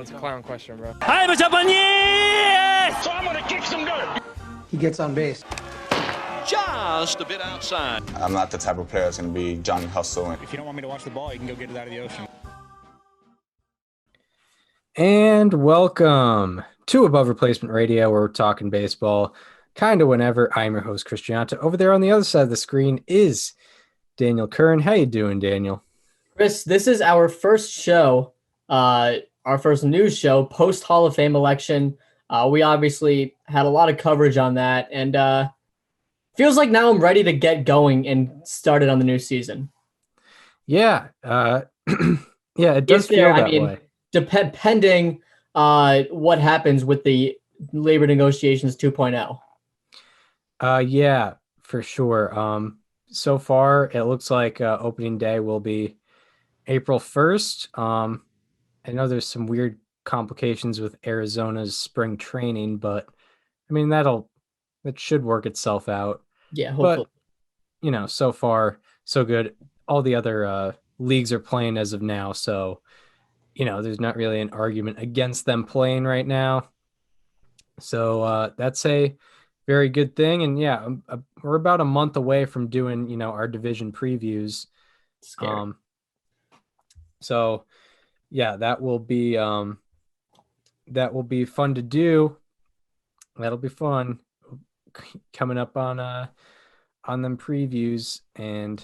That's a clown question, bro. Hi, what's up on you? So I'm gonna kick some dirt. He gets on base. Just a bit outside. I'm not the type of player that's going to be Johnny Hustle. If you don't want me to watch the ball, you can go get it out of the ocean. And welcome to Above Replacement Radio, where we're talking baseball kind of whenever. I'm your host, Chris Gianta. Over there on the other side of the screen is Daniel Kern. How you doing, Daniel? Chris, this is our first show, our first news show post Hall of Fame election. We obviously had a lot of coverage on that, and feels like now I'm ready to get going and started on the new season. Yeah, yeah, it does feel that way. Depending what happens with the labor negotiations 2.0. Yeah, for sure. So far, it looks like opening day will be April 1st. I know there's some weird complications with Arizona's spring training, but I mean, that should work itself out. Yeah, hopefully. But, so far, so good. All the other leagues are playing as of now, so, there's not really an argument against them playing right now. So that's a very good thing. And, yeah, we're about a month away from doing, our division previews. Scary. So, yeah, that will be fun to do. That'll be fun coming up on them previews, and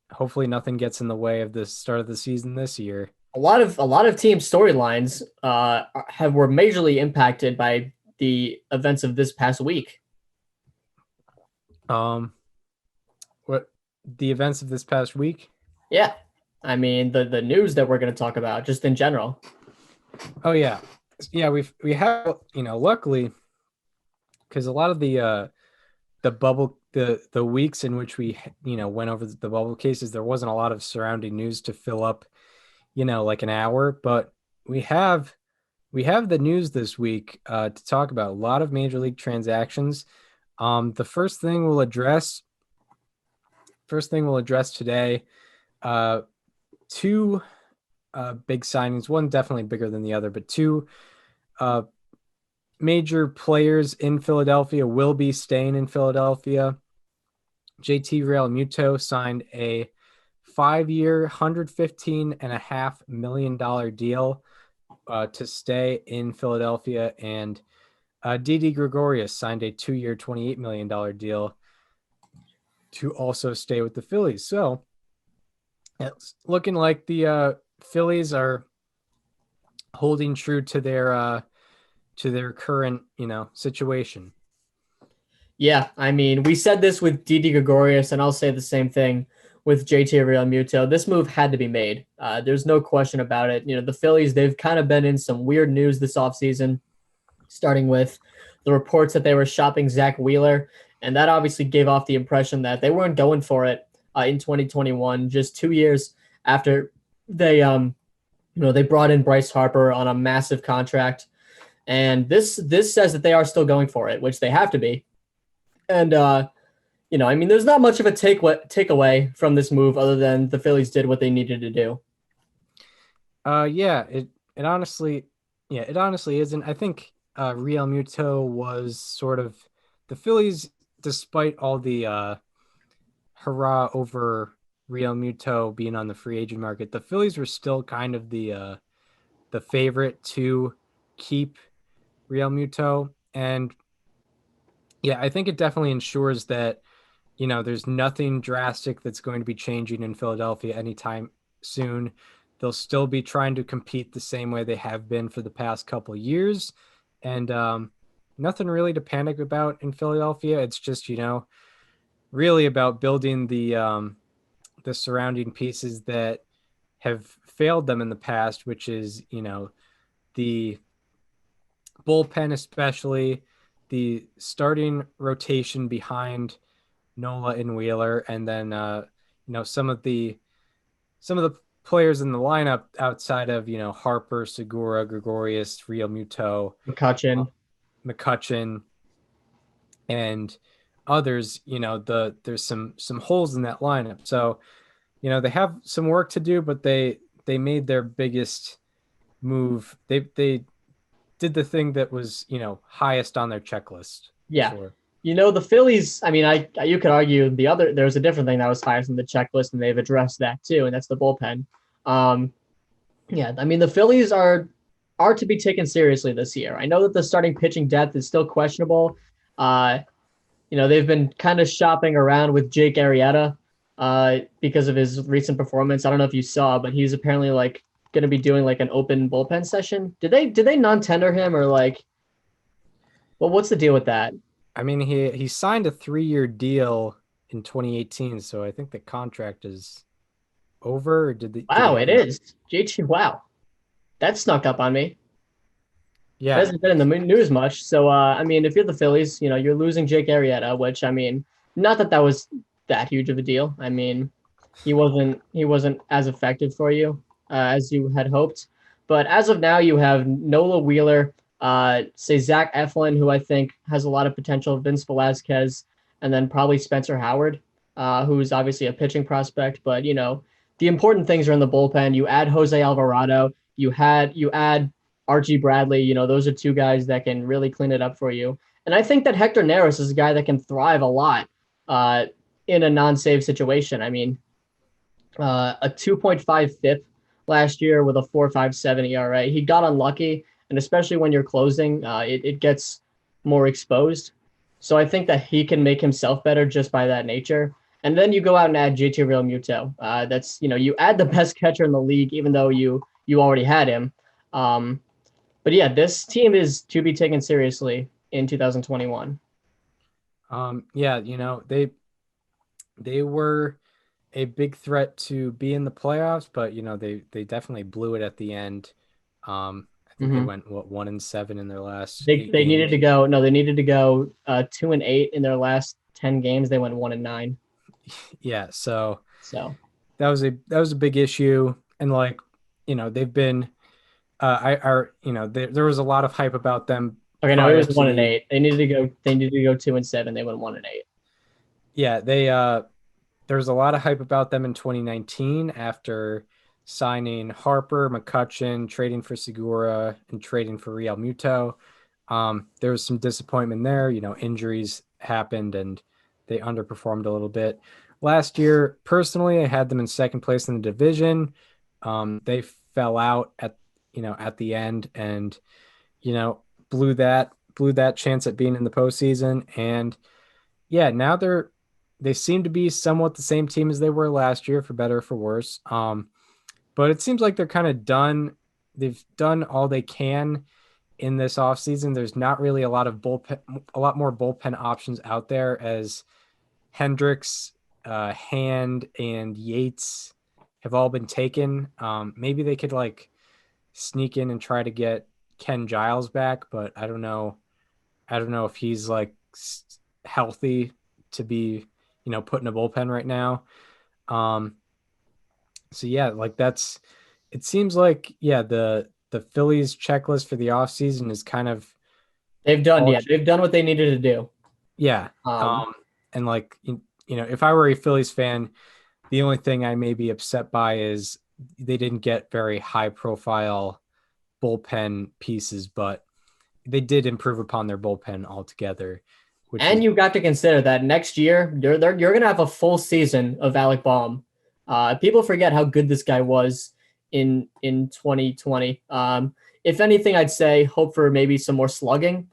hopefully nothing gets in the way of the start of the season this year. A lot of team storylines were majorly impacted by the events of this past week. What the events of this past week? Yeah. I mean, the news that we're going to talk about just in general. Oh yeah. Yeah. We have, luckily, because a lot of the bubble, the weeks in which we, went over the bubble cases, there wasn't a lot of surrounding news to fill up, like an hour, but we have the news this week to talk about. A lot of major league transactions. The first thing we'll address today, two big signings, one definitely bigger than the other, but two major players in Philadelphia will be staying in Philadelphia. JT Realmuto signed a 5-year, $115.5 million deal to stay in Philadelphia, and Didi Gregorius signed a 2-year, $28 million deal to also stay with the Phillies. So it's looking like the Phillies are holding true to their current, situation. Yeah, I mean, we said this with Didi Gregorius, and I'll say the same thing with JT Realmuto. This move had to be made. There's no question about it. The Phillies, they've kind of been in some weird news this offseason, starting with the reports that they were shopping Zach Wheeler, and that obviously gave off the impression that they weren't going for it in 2021, just 2 years after they brought in Bryce Harper on a massive contract. And this says that they are still going for it, which they have to be. And, there's not much of a takeaway from this move other than the Phillies did what they needed to do. It honestly isn't. I think Realmuto was sort of the Phillies, despite all the hurrah over Realmuto being on the free agent market, the Phillies were still kind of the favorite to keep Realmuto. And yeah, I think it definitely ensures that, there's nothing drastic that's going to be changing in Philadelphia anytime soon. They'll still be trying to compete the same way they have been for the past couple of years. And nothing really to panic about in Philadelphia. It's just, really about building the surrounding pieces that have failed them in the past, which is, the bullpen, especially the starting rotation behind Nola and Wheeler, and then some of the players in the lineup outside of Harper, Segura, Gregorius, Realmuto, McCutchen, and others. There's some holes in that lineup. So they have some work to do, but they they made their biggest move. They did the thing that was, highest on their checklist. Yeah. Sure. The Phillies, I mean, you could argue there's a different thing that was highest on the checklist, and they've addressed that too, and that's the bullpen. Yeah, I mean, the Phillies are to be taken seriously this year. I know that the starting pitching depth is still questionable. They've been kind of shopping around with Jake Arrieta because of his recent performance. I don't know if you saw, but he's apparently like going to be doing like an open bullpen session. Did they non-tender him or like? Well, what's the deal with that? I mean, he signed a 3-year deal in 2018, so I think the contract is over. Or Wow, it is. JT, wow. That snuck up on me. Yeah. It hasn't been in the news much. So, I mean, if you're the Phillies, you're losing Jake Arrieta, which, I mean, not that was that huge of a deal. I mean, he wasn't as effective for you as you had hoped. But as of now, you have Nola Wheeler, Zach Eflin, who I think has a lot of potential, Vince Velasquez, and then probably Spencer Howard, who's obviously a pitching prospect. But, the important things are in the bullpen. You add Jose Alvarado. You add Archie Bradley. Those are two guys that can really clean it up for you. And I think that Hector Neris is a guy that can thrive a lot in a non-save situation. I mean, a 2.5 FIP last year with a 4.57 ERA. He got unlucky, and especially when you're closing, it gets more exposed. So I think that he can make himself better just by that nature. And then you go out and add JT Realmuto. That's, you add the best catcher in the league, even though you already had him. But yeah, this team is to be taken seriously in 2021. Yeah, they were a big threat to be in the playoffs, but they definitely blew it at the end. I think they went 1-7 in their last. They needed to go. No, they needed to go 2-8 in their last 10 games. They went 1-9. Yeah, so that was a big issue, and they've been. There was a lot of hype about them. Okay, no, it was 1-8. They needed to go 2-7. They went 1-8. Yeah, there was a lot of hype about them in 2019 after signing Harper, McCutchen, trading for Segura, and trading for Realmuto. There was some disappointment there. Injuries happened and they underperformed a little bit. Last year, personally, I had them in second place in the division. They fell out at the end and, blew that chance at being in the postseason. And yeah, now they seem to be somewhat the same team as they were last year, for better or for worse. But it seems like they're kind of done. They've done all they can in this offseason. There's not really a lot more bullpen options out there, as Hendricks, Hand, and Yates have all been taken. Maybe they could sneak in and try to get Ken Giles back, but I don't know if he's healthy to be, put in a bullpen right now. So yeah, it seems like, yeah, the Phillies checklist for the offseason is kind of, they've done what they needed to do. Yeah. And if I were a Phillies fan, the only thing I may be upset by is they didn't get very high profile bullpen pieces, but they did improve upon their bullpen altogether. You got to consider that next year you're going to have a full season of Alec Baum. People forget how good this guy was in 2020. If anything, I'd say hope for maybe some more slugging.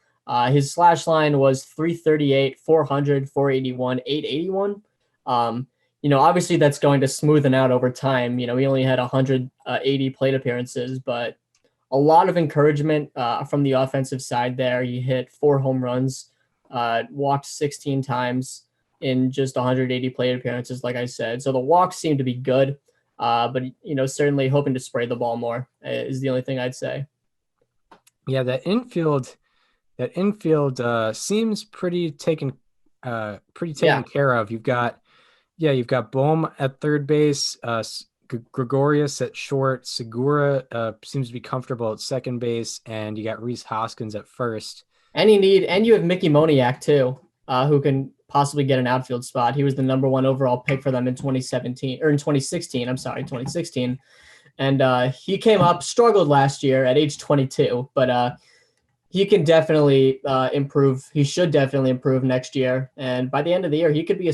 His slash line was 338, 400, 481, 881. Obviously that's going to smoothen out over time. He only had 180 plate appearances, but a lot of encouragement from the offensive side there. He hit 4 home runs, walked 16 times in just 180 plate appearances, like I said. So the walks seem to be good, but certainly hoping to spray the ball more is the only thing I'd say. Yeah, that infield seems pretty taken care of. You've got Bohm at third base, Gregorius at short, Segura seems to be comfortable at second base, and you got Rhys Hoskins at first. And you have Mickey Moniak too, who can possibly get an outfield spot. He was the number 1 overall pick for them in 2016. And he came up, struggled last year at age 22, but he can definitely improve. He should definitely improve next year. And by the end of the year, he could be your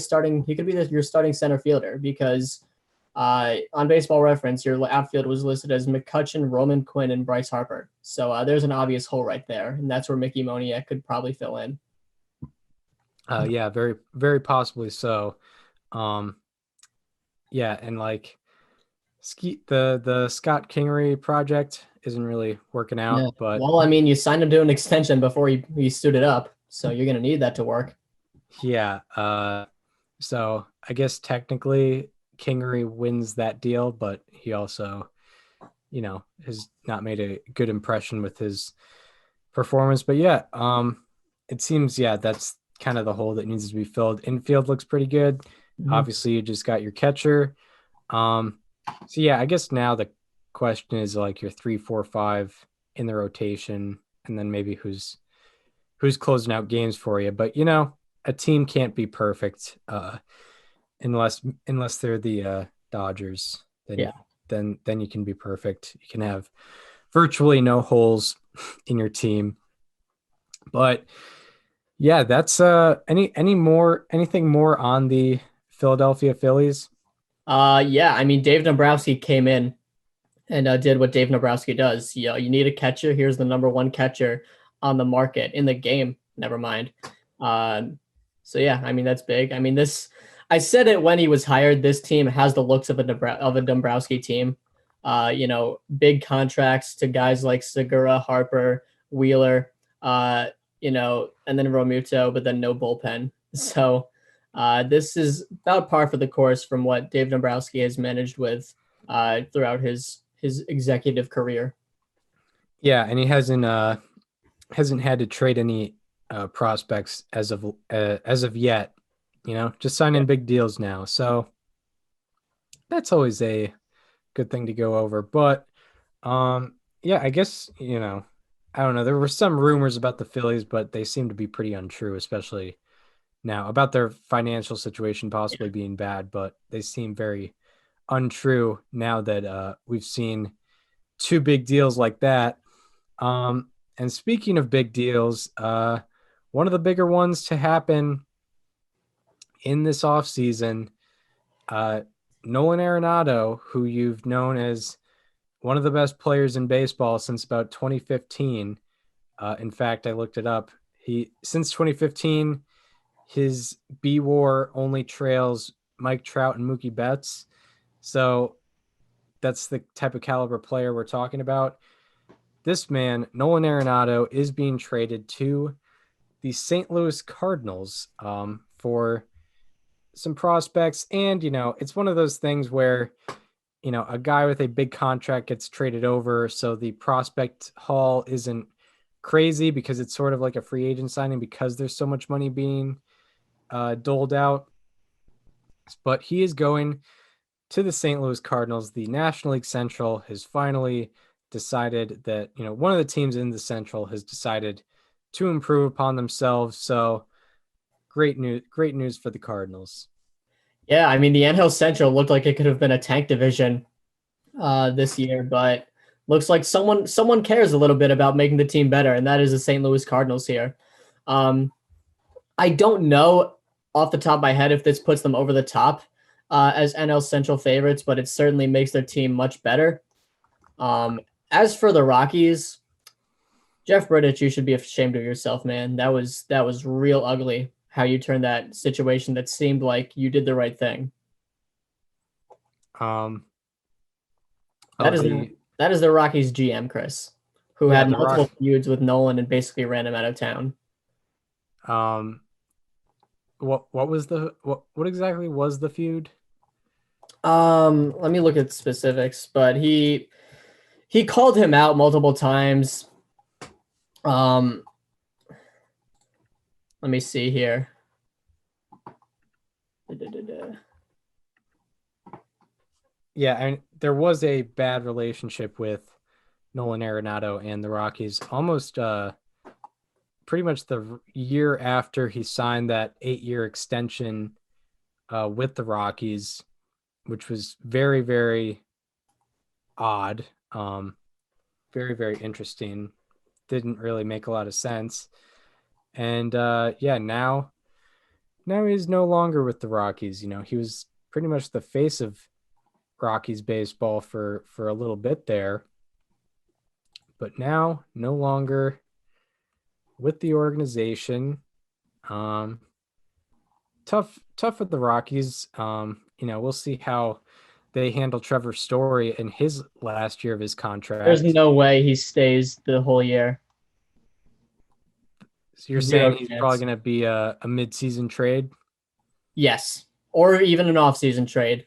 starting center fielder because on Baseball Reference, your outfield was listed as McCutchen, Roman Quinn, and Bryce Harper. So there's an obvious hole right there, and that's where Mickey Moniak could probably fill in. Yeah, very, very possibly so. Yeah, and like the Scott Kingery project isn't really working out, Yeah. but Well, I mean, you signed him to an extension before he suited up, so you're gonna need that to work. yeah. So I guess technically Kingery wins that deal, but he also, has not made a good impression with his performance. But yeah, it seems, that's kind of the hole that needs to be filled. Infield looks pretty good. Mhm. Obviously, you just got your catcher. So yeah, I guess now the question is like your 3, 4, 5 in the rotation, and then maybe who's closing out games for you. But a team can't be perfect unless they're the Dodgers. Then you can be perfect. You can have virtually no holes in your team. But yeah, that's anything more on the Philadelphia Phillies? Yeah, I mean, Dave Dombrowski came in and did what Dave Dombrowski does. You need a catcher. Here's the number one catcher on the market in the game. Never mind. So yeah, I mean, that's big. I mean, I said it when he was hired. This team has the looks of a Dombrowski team. Big contracts to guys like Segura, Harper, Wheeler, and then Realmuto, but then no bullpen. So this is about par for the course from what Dave Dombrowski has managed with throughout his executive career. Yeah, and he hasn't had to trade any prospects as of yet. Just signing big deals now. So that's always a good thing to go over. But yeah, I guess I don't know. There were some rumors about the Phillies, but they seem to be pretty untrue, especially now about their financial situation possibly being bad. But they seem very untrue now that we've seen 2 big deals like that. And speaking of big deals, one of the bigger ones to happen in this offseason, Nolan Arenado, who you've known as one of the best players in baseball since about 2015. In fact, I looked it up. Since 2015, his B-WAR only trails Mike Trout and Mookie Betts. So that's the type of caliber player we're talking about. This man, Nolan Arenado, is being traded to the St. Louis Cardinals for some prospects. And, it's one of those things where, a guy with a big contract gets traded over. So the prospect haul isn't crazy because it's sort of like a free agent signing because there's so much money being doled out. But he is going to the St. Louis Cardinals. The National League Central has finally decided that, one of the teams in the Central has decided to improve upon themselves. So great news for the Cardinals. Yeah, I mean, the NL Central looked like it could have been a tank division this year, but looks like someone cares a little bit about making the team better, and that is the St. Louis Cardinals here. I don't know off the top of my head if this puts them over the top as NL Central favorites, but it certainly makes their team much better. As for the Rockies, Jeff Bridich, you should be ashamed of yourself, man. That was real ugly how you turned that situation that seemed like you did the right thing. That is the Rockies GM, Chris, who had multiple feuds with Nolan and basically ran him out of town. What exactly was the feud? Let me look at specifics, but he called him out multiple times. Let me see here. Yeah, I mean, there was a bad relationship with Nolan Arenado and the Rockies almost pretty much the year after he signed that 8-year extension with the Rockies, which was very, very odd. Very, very interesting. Didn't really make a lot of sense. And yeah, now he's no longer with the Rockies. He was pretty much the face of Rockies baseball for a little bit there, but now no longer with the organization. Um, tough with the Rockies. We'll see how they handle Trevor Story in his last year of his contract. There's no way he stays the whole year. So you're saying he's probably going to be a mid-season trade? Yes, or even an off-season trade.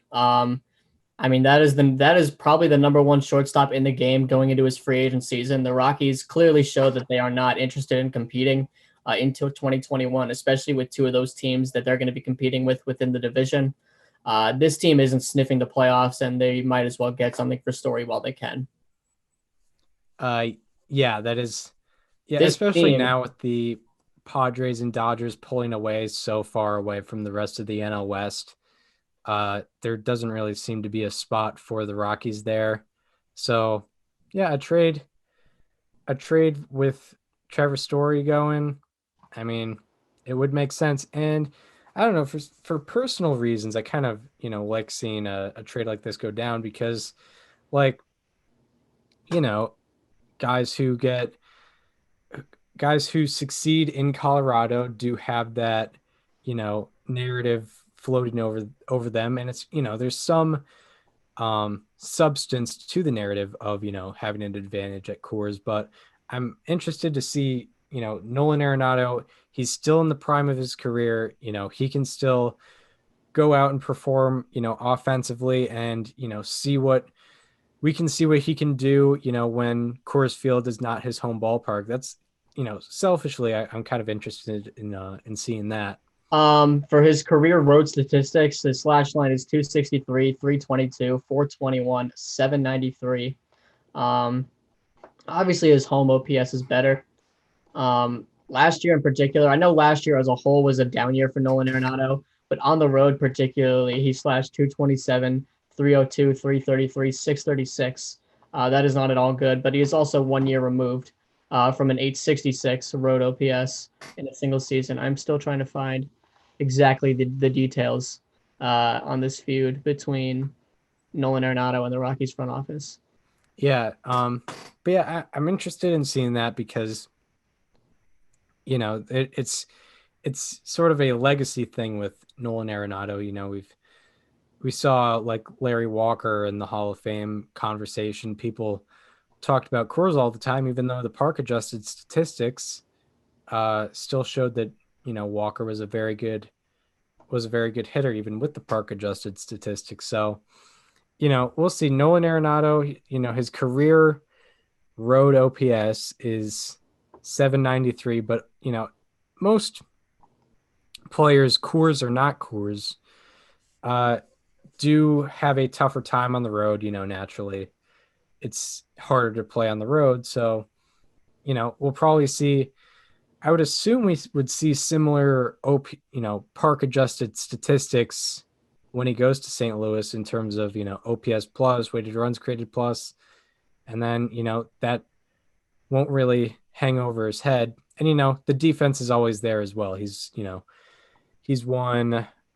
I mean, that is probably the number one shortstop in the game going into his free agent season. The Rockies clearly show that they are not interested in competing until 2021, especially with two of those teams that they're going to be competing with within the division. This team isn't sniffing the playoffs, and they might as well get something for Story while they can. Yeah, that is. Yeah, especially now with the Padres and Dodgers pulling away so far away from the rest of the NL West. There doesn't really seem to be a spot for the Rockies there. So, yeah, a trade with Trevor Story going, I mean, it would make sense. And I don't know, for personal reasons, I kind of, like seeing a trade like this go down because, like, guys who succeed in Colorado do have that, narrative floating over them. And it's, there's some substance to the narrative of, having an advantage at Coors, but I'm interested to see, Nolan Arenado, he's still in the prime of his career. He can still go out and perform, offensively and, see what he can do, when Coors Field is not his home ballpark. That's, selfishly, I'm kind of interested in seeing that. For his career road statistics, his slash line is 263, 322, 421, 793. Obviously, his home OPS is better. Last year in particular, I know last year as a whole was a down year for Nolan Arenado, but on the road particularly, he slashed 227, 302, 333, 636. That is not at all good, but he is also 1 year removed from an 866 road OPS in a single season. I'm still trying to find exactly the details on this feud between Nolan Arenado and the Rockies front office. Yeah. But yeah, I'm interested in seeing that because, it's sort of a legacy thing with Nolan Arenado. We saw like Larry Walker in the Hall of Fame conversation. People talked about Coors all the time, even though the park adjusted statistics still showed that, Walker was a very good hitter, even with the park adjusted statistics. So, we'll see. Nolan Arenado, his career road OPS is 793, but, most players, Coors or not Coors, do have a tougher time on the road. Naturally it's harder to play on the road. So, we'll probably see, I would assume we would see similar park adjusted statistics when he goes to St. Louis in terms of, OPS plus, weighted runs created plus, and then, that won't really hang over his head. And, the defense is always there as well. He's won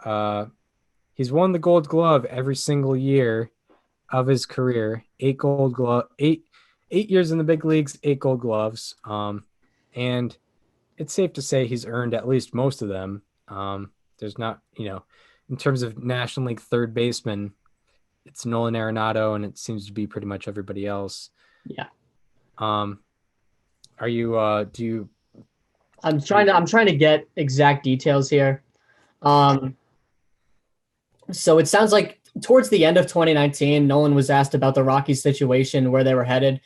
the Gold Glove every single year of his career. 8 years in the big leagues, 8 Gold Gloves. And it's safe to say he's earned at least most of them. There's not, in terms of National League third baseman, it's Nolan Arenado, and it seems to be pretty much everybody else. Yeah. Are you? Do you? I'm trying to get exact details here. So it sounds like towards the end of 2019, Nolan was asked about the Rockies situation, where they were headed.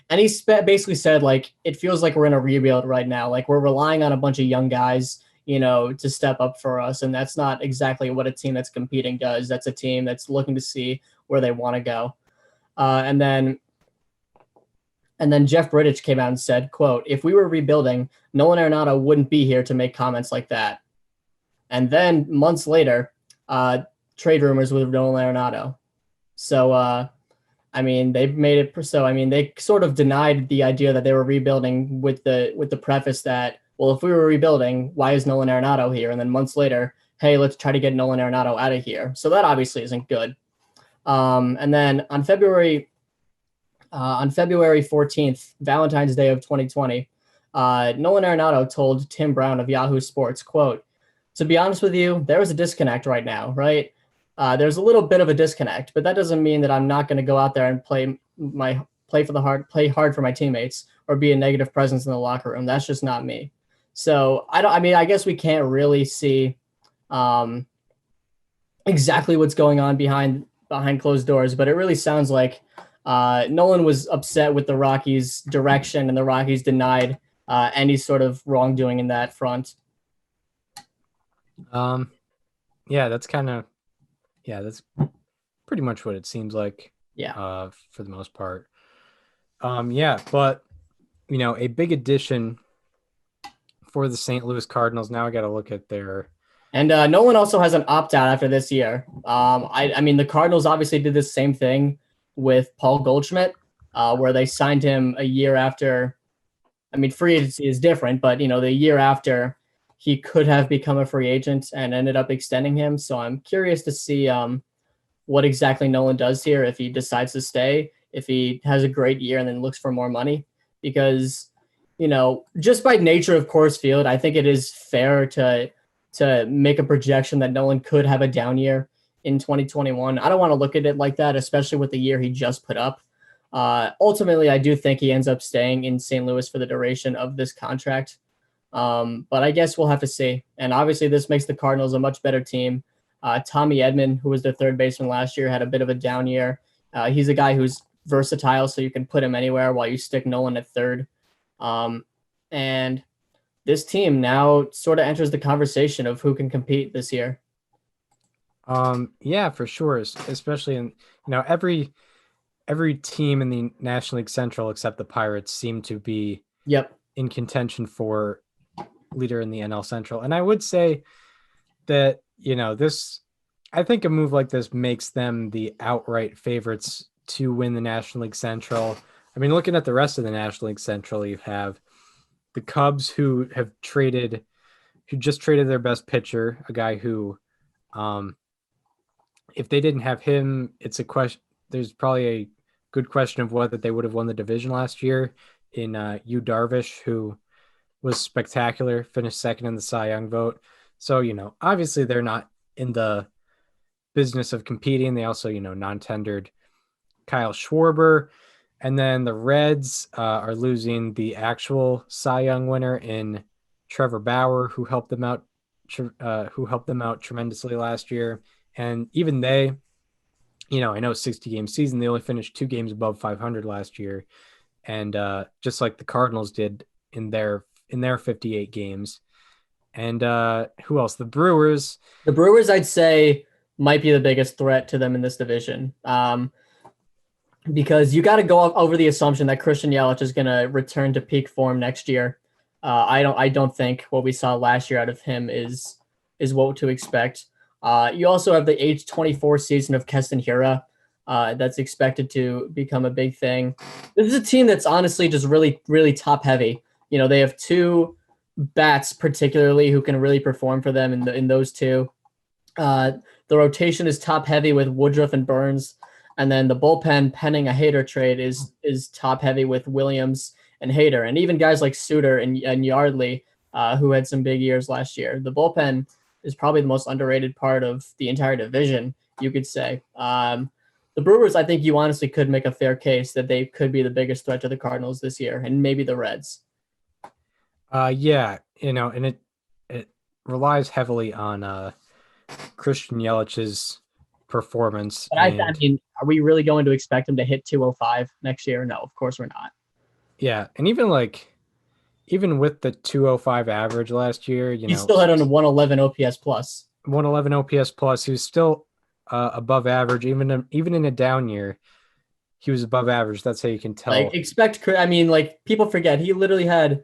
And he basically said, like, it feels like we're in a rebuild right now. Like, we're relying on a bunch of young guys, to step up for us. And that's not exactly what a team that's competing does. That's a team that's looking to see where they want to go. And then Jeff Bridich came out and said, quote, "If we were rebuilding, Nolan Arenado wouldn't be here to make comments like that." And then months later, trade rumors with Nolan Arenado. So I mean, they've made it so. I mean, they sort of denied the idea that they were rebuilding with the preface that, well, if we were rebuilding, why is Nolan Arenado here? And then months later, hey, let's try to get Nolan Arenado out of here. So that obviously isn't good. And then on February 14th, Valentine's Day of 2020, Nolan Arenado told Tim Brown of Yahoo Sports, quote, "To be honest with you, there is a disconnect right now, right? There's a little bit of a disconnect, but that doesn't mean that I'm not going to go out there and play hard for my teammates or be a negative presence in the locker room. That's just not me." So I guess we can't really see exactly what's going on behind closed doors, but it really sounds like Nolan was upset with the Rockies' direction, and the Rockies denied any sort of wrongdoing in that front. That's pretty much what it seems like. Yeah. For the most part. But a big addition for the St. Louis Cardinals. Now I got to look at their. And Nolan also has an opt-out after this year. I mean, the Cardinals obviously did the same thing with Paul Goldschmidt, where they signed him a year after. I mean, free agency is different, but the year after he could have become a free agent and ended up extending him. So I'm curious to see what exactly Nolan does here, if he decides to stay, if he has a great year and then looks for more money, because just by nature of Coors Field, I think it is fair to make a projection that Nolan could have a down year in 2021. I don't want to look at it like that, especially with the year he just put up. Ultimately, I do think he ends up staying in St. Louis for the duration of this contract. But I guess we'll have to see. And obviously this makes the Cardinals a much better team. Tommy Edman, who was their third baseman last year, had a bit of a down year. He's a guy who's versatile, so you can put him anywhere while you stick Nolan at third. And this team now sort of enters the conversation of who can compete this year. Yeah, for sure. Especially in, every team in the National League Central except the Pirates seem to be in contention for leader in the NL Central. And I would say that, I think a move like this makes them the outright favorites to win the National League Central. I mean, looking at the rest of the National League Central, you have the Cubs who just traded their best pitcher, a guy who, if they didn't have him, it's a question. There's probably a good question of whether they would have won the division last year in Yu Darvish, who was spectacular, finished second in the Cy Young vote. So, obviously they're not in the business of competing. They also, non-tendered Kyle Schwarber. And then the Reds are losing the actual Cy Young winner in Trevor Bauer, who helped them out tremendously last year. And even they, I know 60-game season, they only finished 2 games above 500 last year. And just like the Cardinals did in their 58 games. And who else? The Brewers. The Brewers, I'd say, might be the biggest threat to them in this division. Because you got to go over the assumption that Christian Yelich is going to return to peak form next year. I don't think what we saw last year out of him is what to expect. You also have the age 24 season of Keston Hiura that's expected to become a big thing. This is a team that's honestly just really, really top heavy. They have 2 bats particularly who can really perform for them in those 2. The rotation is top heavy with Woodruff and Burns. And then the bullpen, pending a Hader trade, is top heavy with Williams and Hader, and even guys like Suter and Yardley, who had some big years last year. The bullpen is probably the most underrated part of the entire division, you could say. The Brewers, I think you honestly could make a fair case that they could be the biggest threat to the Cardinals this year, and maybe the Reds. And it relies heavily on Christian Yelich's performance. But I mean, are we really going to expect him to hit 205 next year? No, of course we're not. Yeah, and even with the 205 average last year, he still had on a 111 OPS plus. 111 OPS plus. He was still above average, even in a down year. He was above average. That's how you can tell. People forget he literally had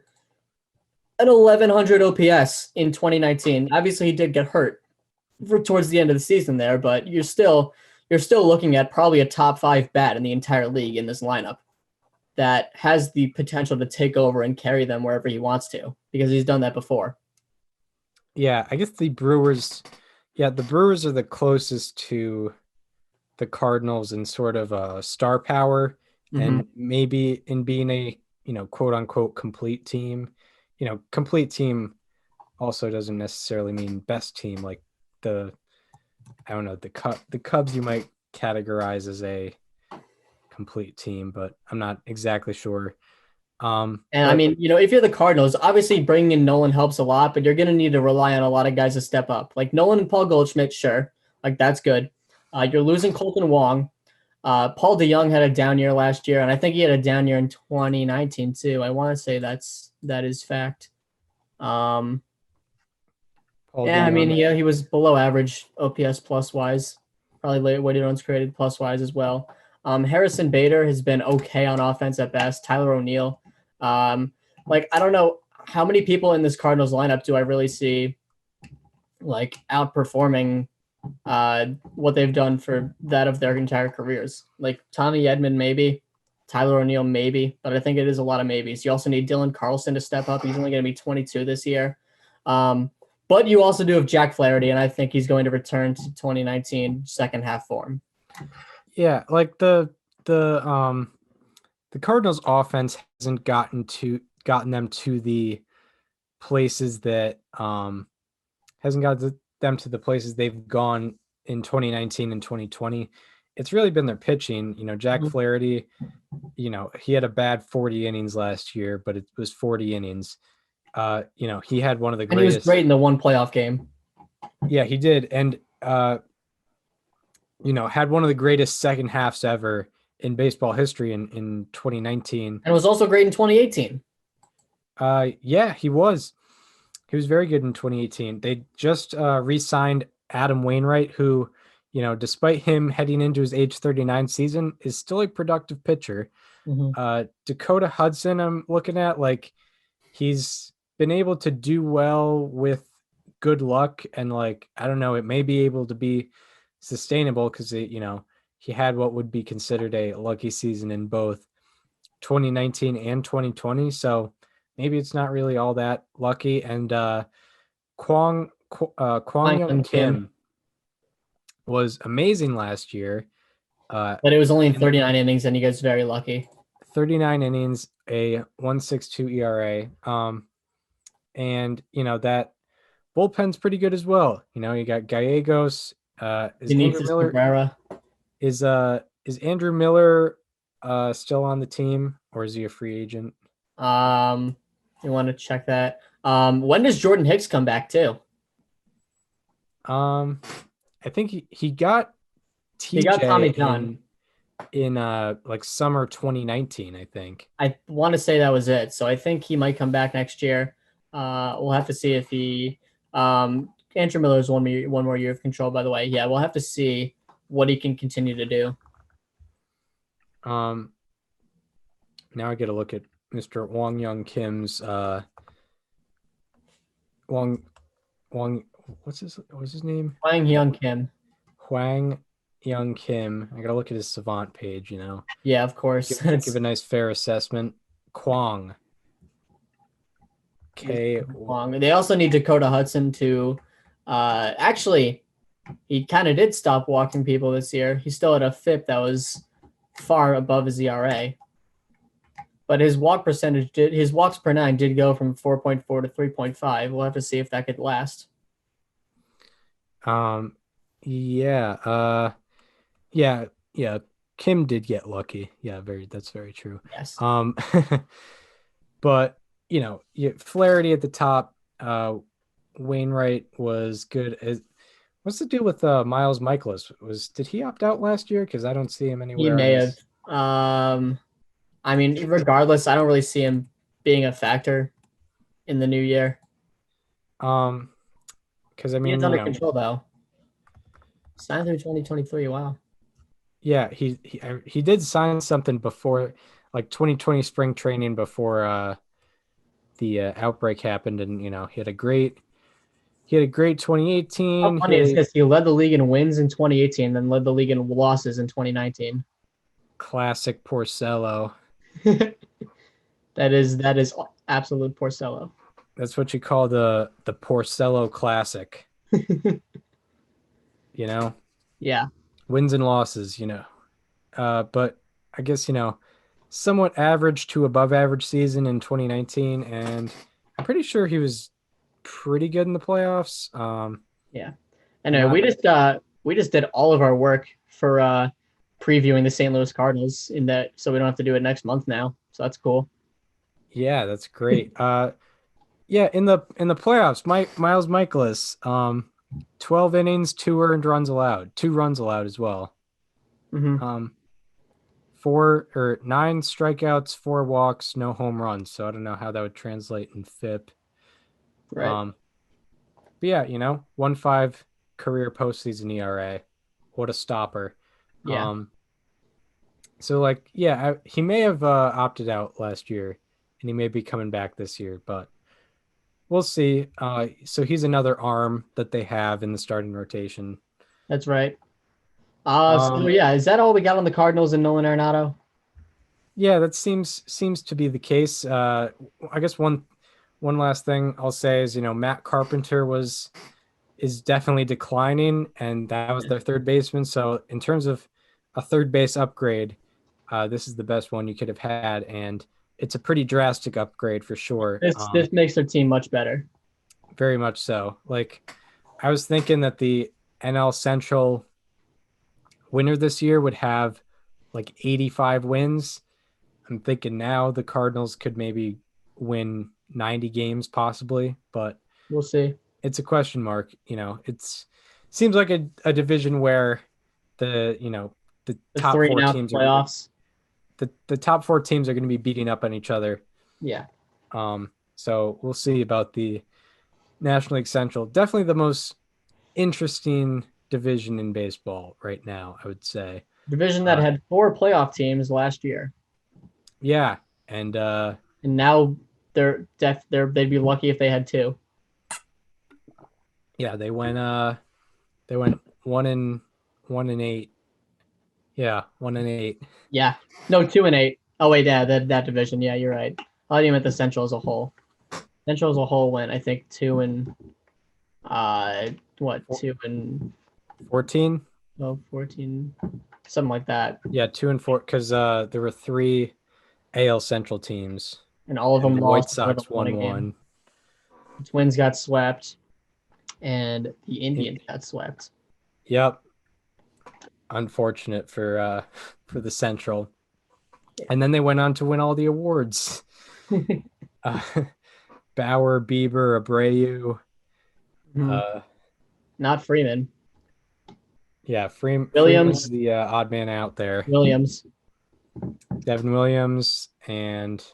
an 1100 OPS in 2019. Obviously, he did get hurt towards the end of the season there, but you're still you're still looking at probably a top 5 bat in the entire league in this lineup that has the potential to take over and carry them wherever he wants to, because he's done that before. Yeah, I guess the Brewers are the closest to the Cardinals in sort of star power and maybe in being a, quote unquote complete team. Complete team also doesn't necessarily mean best team. Like the Cubs you might categorize as a complete team, but I'm not exactly sure. I mean, if you're the Cardinals, obviously bringing in Nolan helps a lot, but you're going to need to rely on a lot of guys to step up. Like Nolan and Paul Goldschmidt, sure. Like that's good. You're losing Colton Wong. Paul DeYoung had a down year last year, and I think he had a down year in 2019 too. I want to say that is fact. I mean, he was below average OPS plus wise, probably weighted runs created plus wise as well. Harrison Bader has been okay on offense at best. Tyler O'Neill. I don't know how many people in this Cardinals lineup do I really see like outperforming what they've done for that of their entire careers. Like Tommy Edman, maybe. Tyler O'Neill, maybe. But I think it is a lot of maybes. You also need Dylan Carlson to step up. He's only going to be 22 this year. But you also do have Jack Flaherty, and I think he's going to return to 2019 second half form. Yeah, like the Cardinals offense hasn't gotten them to the places that hasn't gotten them to the places they've gone in 2019 and 2020. It's really been their pitching. Jack Flaherty, he had a bad 40 innings last year, but it was 40 innings. He had one of the greatest. And he was great in the one playoff game. Yeah, he did. And, had one of the greatest second halves ever in baseball history in 2019. And was also great in 2018. Yeah, he was. He was very good in 2018. They just re-signed Adam Wainwright, who, despite him heading into his age 39 season, is still a productive pitcher. Dakota Hudson, I'm looking at, like, he's been able to do well with good luck, and like, I don't know, it may be able to be sustainable because he had what would be considered a lucky season in both 2019 and 2020. So maybe it's not really all that lucky. And Kwang Young Kim was amazing last year. But it was only in 39 innings, and he gets very lucky. 39 innings, a 1.62 ERA. And that bullpen's pretty good as well. You got Gallegos. Is Andrew Miller still on the team, or is he a free agent? You want to check that. When does Jordan Hicks come back too? I think he got TJ. He got Tommy John in like summer 2019, I think. I want to say that was it. So I think he might come back next year. We'll have to see if he Andrew Miller's one more year of control, by the way. Yeah, we'll have to see what he can continue to do. Now I get a look at Mr. Wang Young Kim's Wang what's his name? Hwang Young Kim. Hwang Young Kim. I gotta look at his Savant page, Yeah, of course. Give a nice fair assessment. Kwang. Kwang. They also need Dakota Hudson to actually he kind of did stop walking people this year. He still had a FIP that was far above his ERA. But his walks per nine did go from 4.4 to 3.5. We'll have to see if that could last. Yeah. Kim did get lucky. Yeah, that's very true. Yes. But Flaherty at the top. Wainwright was good. What's the deal with Miles Michaelis? Did he opt out last year? Because I don't see him anywhere. He may have. I mean, regardless, I don't really see him being a factor in the new year. Because I mean, he's under control though. Signed through 2023. Wow. Yeah, he did sign something before, like 2020 spring training before the outbreak happened, and he had a great He had a great How 2018. funny is this? He led the league in wins in 2018, then led the league in losses in 2019. Classic Porcello. That is absolute Porcello. That's what you call the Porcello Classic. You know, Yeah, wins and losses. But I guess somewhat average to above average season in 2019, and I'm pretty sure he was pretty good in the playoffs. yeah. Anyway, we just did all of our work for previewing the St. Louis Cardinals in that, so we don't have to do it next month now. So that's cool. Yeah, that's great. Yeah, in the playoffs, Miles Michaelis, 12 innings, 2 earned runs allowed, 2 runs allowed as well. Mm-hmm. 9 strikeouts, 4 walks, no home runs. So I don't know how that would translate in FIP. Right. But yeah, 1.5 career postseason ERA. What a stopper. Yeah. So he may have opted out last year, and he may be coming back this year, but we'll see. So he's another arm that they have in the starting rotation. That's right. So yeah, is that all we got on the Cardinals and Nolan Arenado? Yeah, that seems to be the case. I guess one last thing I'll say is, Matt Carpenter is definitely declining, and that was their third baseman. So in terms of a third base upgrade, this is the best one you could have had, and it's a pretty drastic upgrade for sure. This makes their team much better. Very much so. I was thinking that the NL Central winner this year would have 85 wins. I'm thinking now the Cardinals could maybe win 90 games possibly, but we'll see. It's a question mark. Seems like a division where the top 4 teams playoffs. The top 4 teams are going to be beating up on each other. Yeah. So we'll see about the National League Central. Definitely the most interesting division in baseball right now, I would say. Division that had 4 playoff teams last year. Yeah, and now they'd be lucky if they had 2. Yeah, they went 1 and 8. Yeah, 1 and 8. Yeah, no, 2 and 8. Oh wait, yeah, that division. Yeah, you're right. I thought you meant the Central as a whole. Central as a whole went, I think, 2 and 2 and 14. Oh, 14, something like that. Yeah, 2 and 4 because there were 3 AL Central teams, and all of them the lost. White Sox won 1. The Twins got swept, and the Indians got swept. Yep. Unfortunate for the Central. And then they went on to win all the awards. Bauer, Bieber, Abreu. Not Freeman. Yeah, Williams. Freeman's the odd man out there. Williams. Devin Williams, and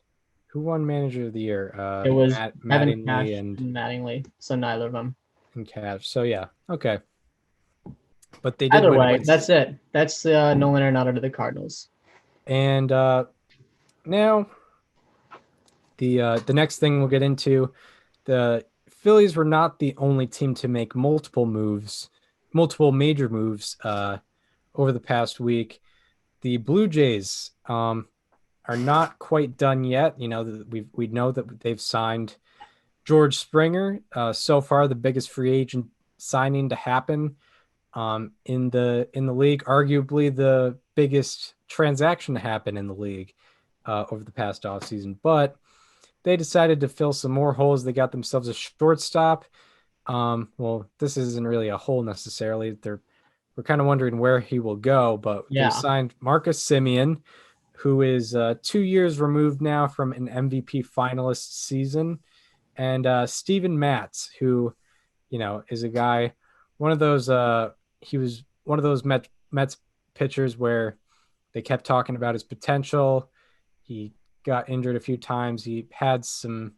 who won Manager of the Year? It was Mattingly and Mattingly. So neither of them. And Cash. So yeah, okay. But they did either win way. against... That's it. That's Nolan Arenado to the Cardinals. And now the next thing we'll get into, the Phillies were not the only team to make multiple major moves over the past week. The Blue Jays are not quite done yet. We know that they've signed George Springer. So far, the biggest free agent signing to happen in the league. Arguably, the biggest transaction to happen in the league over the past offseason. But they decided to fill some more holes. They got themselves a shortstop. Well, this isn't really a hole necessarily. We're kind of wondering where he will go, but they signed Marcus Semien, who is 2 years removed now from an MVP finalist season, and Steven Matz, who, is a guy, one of those, he was one of those Mets pitchers where they kept talking about his potential. He got injured a few times. He had some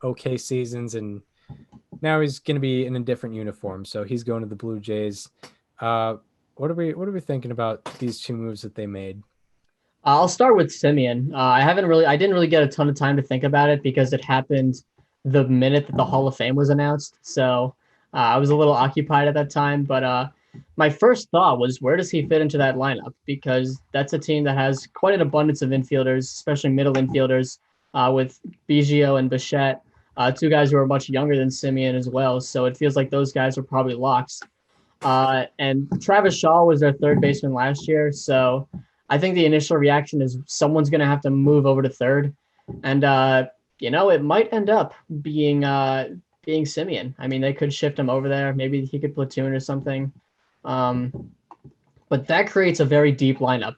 okay seasons, and now he's going to be in a different uniform. So he's going to the Blue Jays. What are we thinking about these 2 moves that they made? I'll start with Semien. I didn't really get a ton of time to think about it because it happened the minute that the Hall of Fame was announced. So I was a little occupied at that time, but my first thought was, where does he fit into that lineup? Because that's a team that has quite an abundance of infielders, especially middle infielders, with Biggio and Bichette, two guys who are much younger than Semien as well. So it feels like those guys are probably locks. And Travis Shaw was their third baseman last year. So I think the initial reaction is someone's going to have to move over to third. And, it might end up being Semien. I mean, they could shift him over there. Maybe he could platoon or something. But that creates a very deep lineup.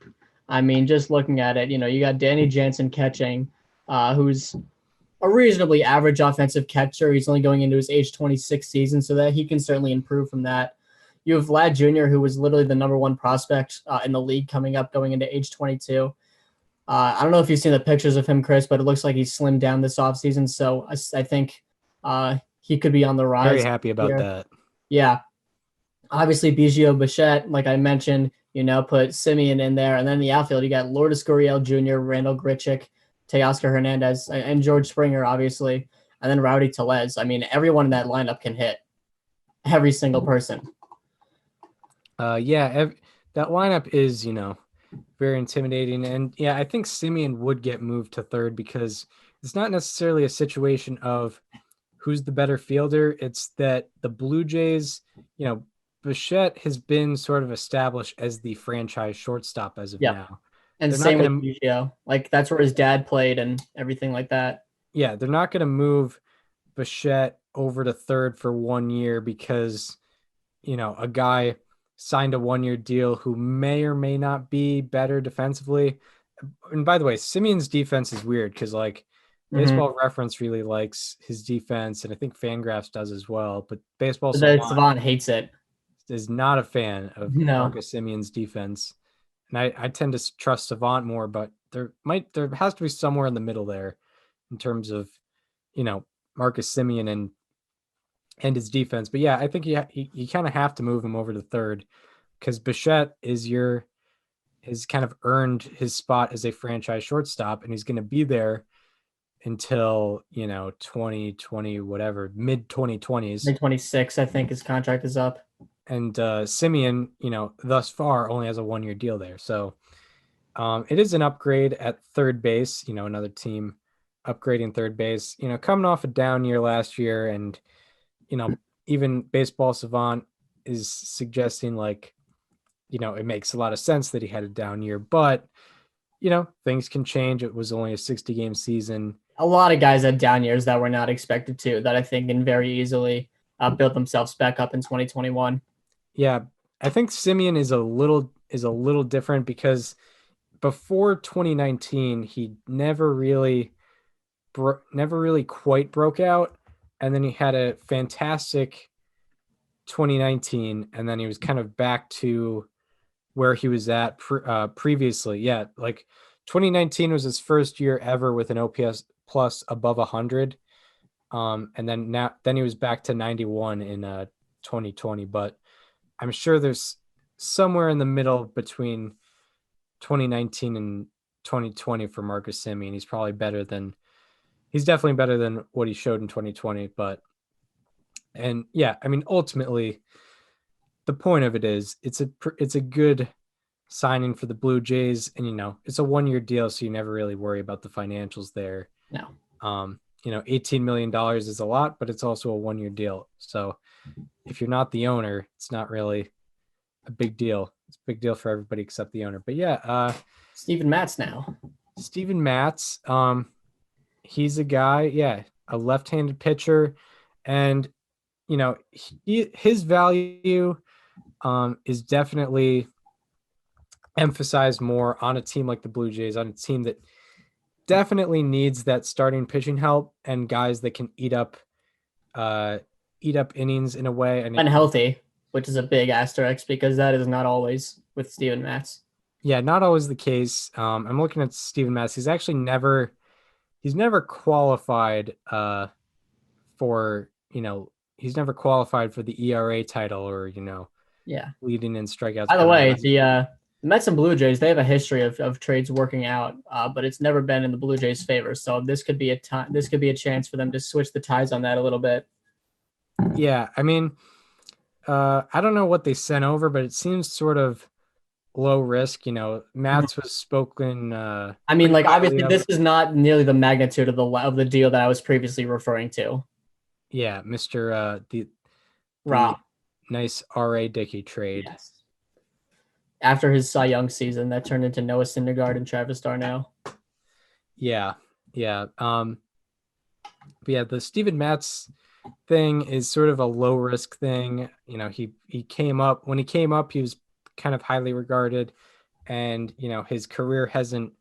I mean, just looking at it, you got Danny Jansen catching, who's a reasonably average offensive catcher. He's only going into his age 26 season, so that he can certainly improve from that. You have Vlad Jr., who was literally the number one prospect in the league coming up, going into age 22. I don't know if you've seen the pictures of him, Chris, but it looks like he's slimmed down this offseason. So I think he could be on the rise. Very happy about that. Yeah. Obviously, Biggio, Bichette, like I mentioned, put Semien in there. And then in the outfield, you got Lourdes Gurriel Jr., Randall Grichuk, Teoscar Hernandez, and George Springer, obviously. And then Rowdy Tellez. I mean, everyone in that lineup can hit. Every single person. That lineup is, very intimidating. And yeah, I think Semien would get moved to third because it's not necessarily a situation of who's the better fielder. It's that the Blue Jays, Bichette has been sort of established as the franchise shortstop as of now. And they're same with Biggio. Like, that's where his dad played and everything like that. Yeah, they're not going to move Bichette over to third for 1 year because, a guy signed a 1 year deal who may or may not be better defensively. And by the way, Semien's defense is weird because Baseball Reference really likes his defense, and I think Fangraphs does as well. But Savant hates it. Is not a fan of Marcus Semien's defense. And I tend to trust Savant more, but there has to be somewhere in the middle there in terms of, Marcus Semien and his defense. But yeah, I think you kind of have to move him over to third because Bichette has kind of earned his spot as a franchise shortstop, and he's going to be there until 2020, whatever, mid 2020s. Mid 26, I think his contract is up. And Semien, thus far only has a 1 year deal there. So it is an upgrade at third base, another team upgrading third base, coming off a down year last year. And, even Baseball Savant is suggesting it makes a lot of sense that he had a down year, but, things can change. It was only a 60-game season. A lot of guys had down years that were not expected to, that I think can very easily build themselves back up in 2021. Yeah, I think Semien is a little different because before 2019, he never really quite broke out, and then he had a fantastic 2019, and then he was kind of back to where he was at previously. Yeah, 2019 was his first year ever with an OPS plus above 100, and then he was back to 91 in 2020. But I'm sure there's somewhere in the middle between 2019 and 2020 for Marcus Semien. He's definitely better than what he showed in 2020. Ultimately, the point of it is it's a good signing for the Blue Jays, and it's a 1 year deal, so you never really worry about the financials there. No. $18 million is a lot, but it's also a 1 year deal. So if you're not the owner, it's not really a big deal. It's a big deal for everybody except the owner. But yeah, Steven Matz now. Steven Matz, he's a guy, a left-handed pitcher, and his value is definitely emphasized more on a team like the Blue Jays, on a team that definitely needs that starting pitching help and guys that can eat up innings in a way. And healthy, which is a big asterisk because that is not always with Steven Matz. Yeah, not always the case. I'm looking at Steven Matz. He's actually never qualified he's never qualified for the ERA title or leading in strikeouts. By the way, the Mets and Blue Jays, they have a history of trades working out, but it's never been in the Blue Jays' favor. So this could be a chance for them to switch the ties on that a little bit. Yeah, I mean, I don't know what they sent over, but it seems sort of low risk. Matz was spoken I mean, pretty like highly obviously of. this is not nearly the magnitude of the deal that I was previously referring to. Yeah, Mr. The Rob, nice R.A. Dickey trade. yes. After his Cy Young season, that turned into Noah Syndergaard and Travis Darnell. Yeah, yeah. But yeah, the Steven Matz thing is sort of a low risk thing. He came up when he came up, he was kind of highly regarded, and his career hasn't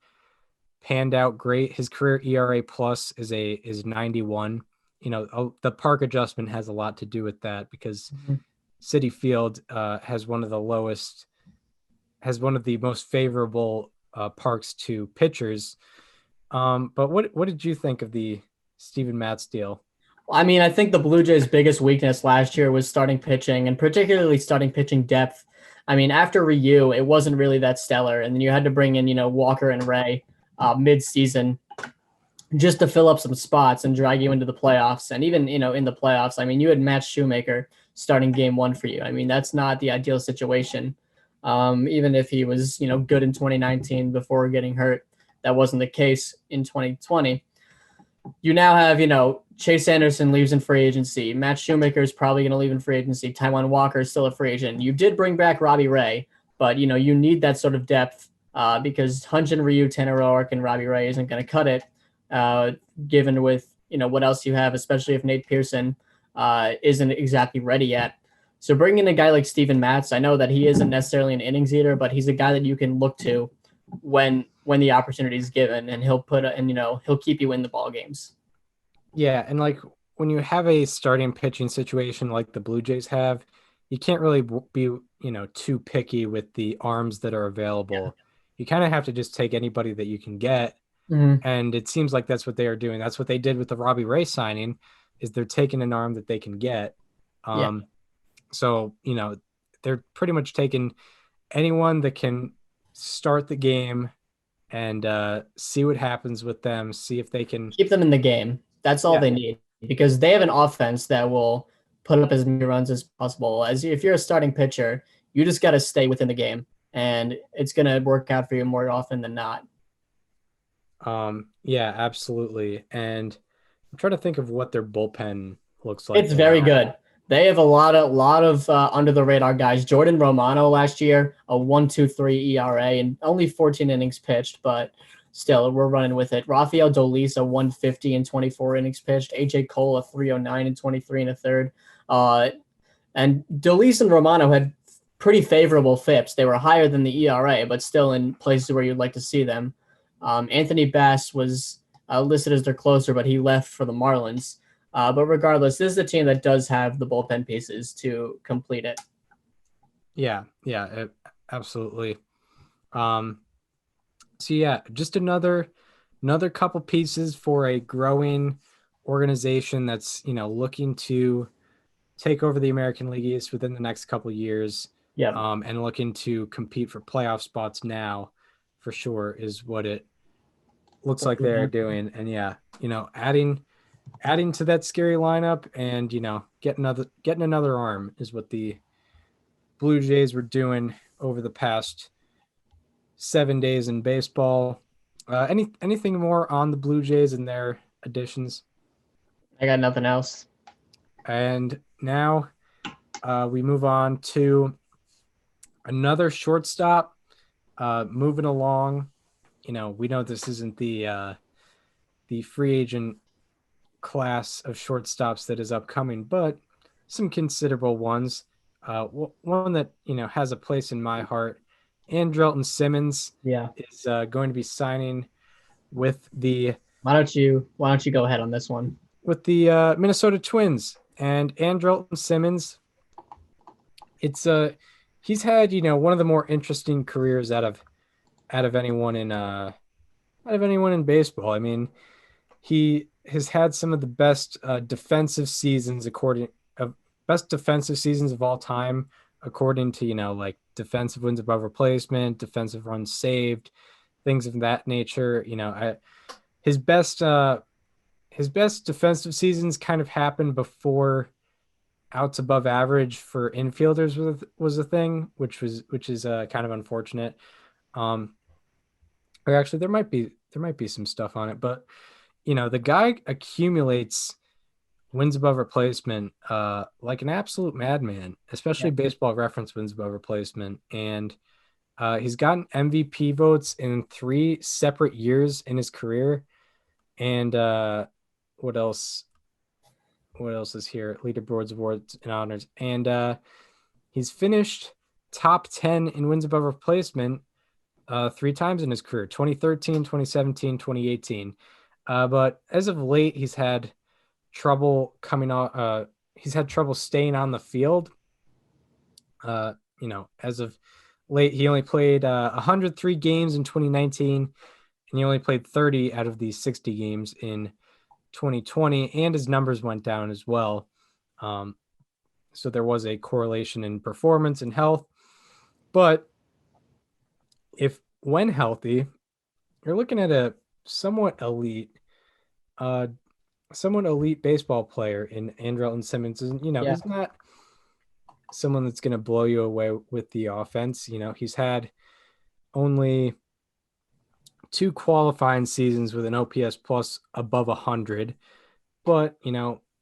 panned out great. His career ERA plus is 91. The park adjustment has a lot to do with that because Citi Field has one of the most favorable parks to pitchers. But what did you think of the Steven Matz deal? I mean, I think the Blue Jays' biggest weakness last year was starting pitching, and particularly starting pitching depth. I mean, after Ryu, it wasn't really that stellar, and then you had to bring in, Walker and Ray mid-season just to fill up some spots and drag you into the playoffs. And even, in the playoffs, I mean, you had Matt Shoemaker starting game one for you. I mean, that's not the ideal situation. Even if he was, good in 2019 before getting hurt, that wasn't the case in 2020. You now have, Chase Anderson leaves in free agency. Matt Shoemaker is probably going to leave in free agency. Taijuan Walker is still a free agent. You did bring back Robbie Ray, but, you need that sort of depth because Hyun-Jin Ryu, Tanner Roark, and Robbie Ray isn't going to cut it, given with, what else you have, especially if Nate Pearson isn't exactly ready yet. So bringing in a guy like Steven Matz, I know that he isn't necessarily an innings eater, but he's a guy that you can look to when the opportunity is given, and he'll keep you in the ball games. Yeah, and like when you have a starting pitching situation like the Blue Jays have, you can't really be too picky with the arms that are available. Yeah. You kind of have to just take anybody that you can get, and it seems like that's what they are doing. That's what they did with the Robbie Ray signing, is they're taking an arm that they can get. So they're pretty much taking anyone that can start the game and see what happens with them, see if they can keep them in the game. That's all they need, because they have an offense that will put up as many runs as possible. If you're a starting pitcher, you just got to stay within the game, and it's going to work out for you more often than not. Yeah, absolutely. And I'm trying to think of what their bullpen looks like. It's very good. They have a lot of under the radar guys. Jordan Romano last year, a 1.23 ERA and only 14 innings pitched, but still we're running with it. Rafael Dolis, a 1.50 and 24 innings pitched. AJ Cole, a 3.09 and 23 and a third. And Dolis and Romano had pretty favorable FIPs. They were higher than the ERA, but still in places where you'd like to see them. Anthony Bass was listed as their closer, but he left for the Marlins. But regardless, this is a team that does have the bullpen pieces to complete it. Yeah, absolutely. So yeah, just another couple pieces for a growing organization that's looking to take over the American League East within the next couple of years. Yeah. And looking to compete for playoff spots now, for sure, is what it looks like they're doing. And yeah, adding to that scary lineup and getting another arm is what the Blue Jays were doing over the past 7 days in baseball. Anything more on the Blue Jays and their additions? I got nothing else. And now we move on to another shortstop. Moving along, we know this isn't the free agent class of shortstops that is upcoming, but some considerable ones. One that has a place in my heart, Andrelton Simmons, is going to be signing with the. Why don't you go ahead on this one? With the Minnesota Twins. And Andrelton Simmons, he's had one of the more interesting careers out of anyone in baseball. I mean, he has had some of the best defensive seasons of all time, according to defensive wins above replacement, defensive runs saved, things of that nature. His best defensive seasons kind of happened before outs above average for infielders was a thing, which is kind of unfortunate. Or actually, there might be some stuff on it, but the guy accumulates wins above replacement like an absolute madman, especially Baseball Reference wins above replacement, and he's gotten MVP votes in 3 separate years in his career. And what else? What else is here? Leaderboards, awards, and honors. And he's finished top 10 in wins above replacement 3 times in his career: 2013, 2017, 2018. But as of late, he's had trouble coming out. He's had trouble staying on the field. As of late, he only played 103 games in 2019, and he only played 30 out of these 60 games in 2020, and his numbers went down as well. So there was a correlation in performance and health. But when healthy, you're looking at a somewhat elite baseball player in Andrelton Simmons. And, he's not someone that's going to blow you away with the offense. He's had only 2 qualifying seasons with an OPS plus above 100, but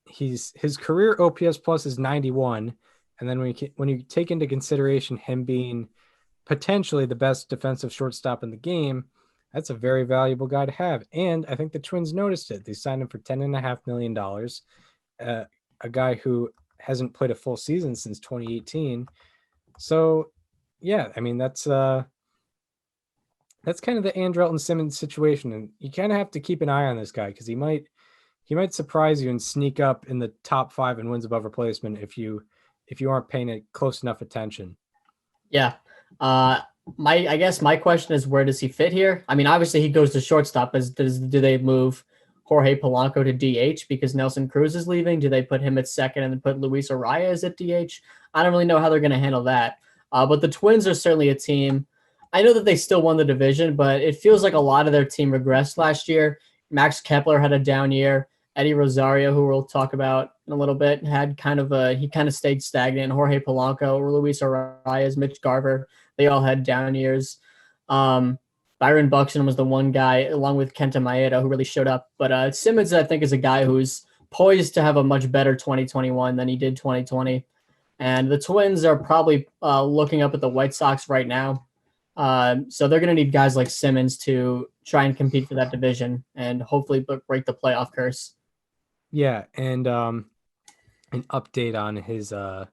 his career OPS plus is 91. And then when you take into consideration him being potentially the best defensive shortstop in the game, that's a very valuable guy to have. And I think the Twins noticed it. They signed him for $10.5 million. A guy who hasn't played a full season since 2018. So, yeah, I mean, that's kind of the Andrelton Simmons situation. And you kind of have to keep an eye on this guy because he might surprise you and sneak up in the top 5 in wins above replacement if you aren't paying it close enough attention. Yeah. I guess my question is, where does he fit here? I mean, obviously he goes to shortstop. Do they move Jorge Polanco to DH because Nelson Cruz is leaving? Do they put him at second and then put Luis Arias at DH? I don't really know how they're going to handle that. But the Twins are certainly a team. I know that they still won the division, but it feels like a lot of their team regressed last year. Max Kepler had a down year. Eddie Rosario, who we'll talk about in a little bit, had kind of stayed stagnant. Jorge Polanco, Luis Arias, Mitch Garver, they all had down years. Byron Buxton was the one guy, along with Kenta Maeda, who really showed up. But Simmons, I think, is a guy who's poised to have a much better 2021 than he did 2020. And the Twins are probably looking up at the White Sox right now. So they're going to need guys like Simmons to try and compete for that division and hopefully break the playoff curse. Yeah, and an update on his on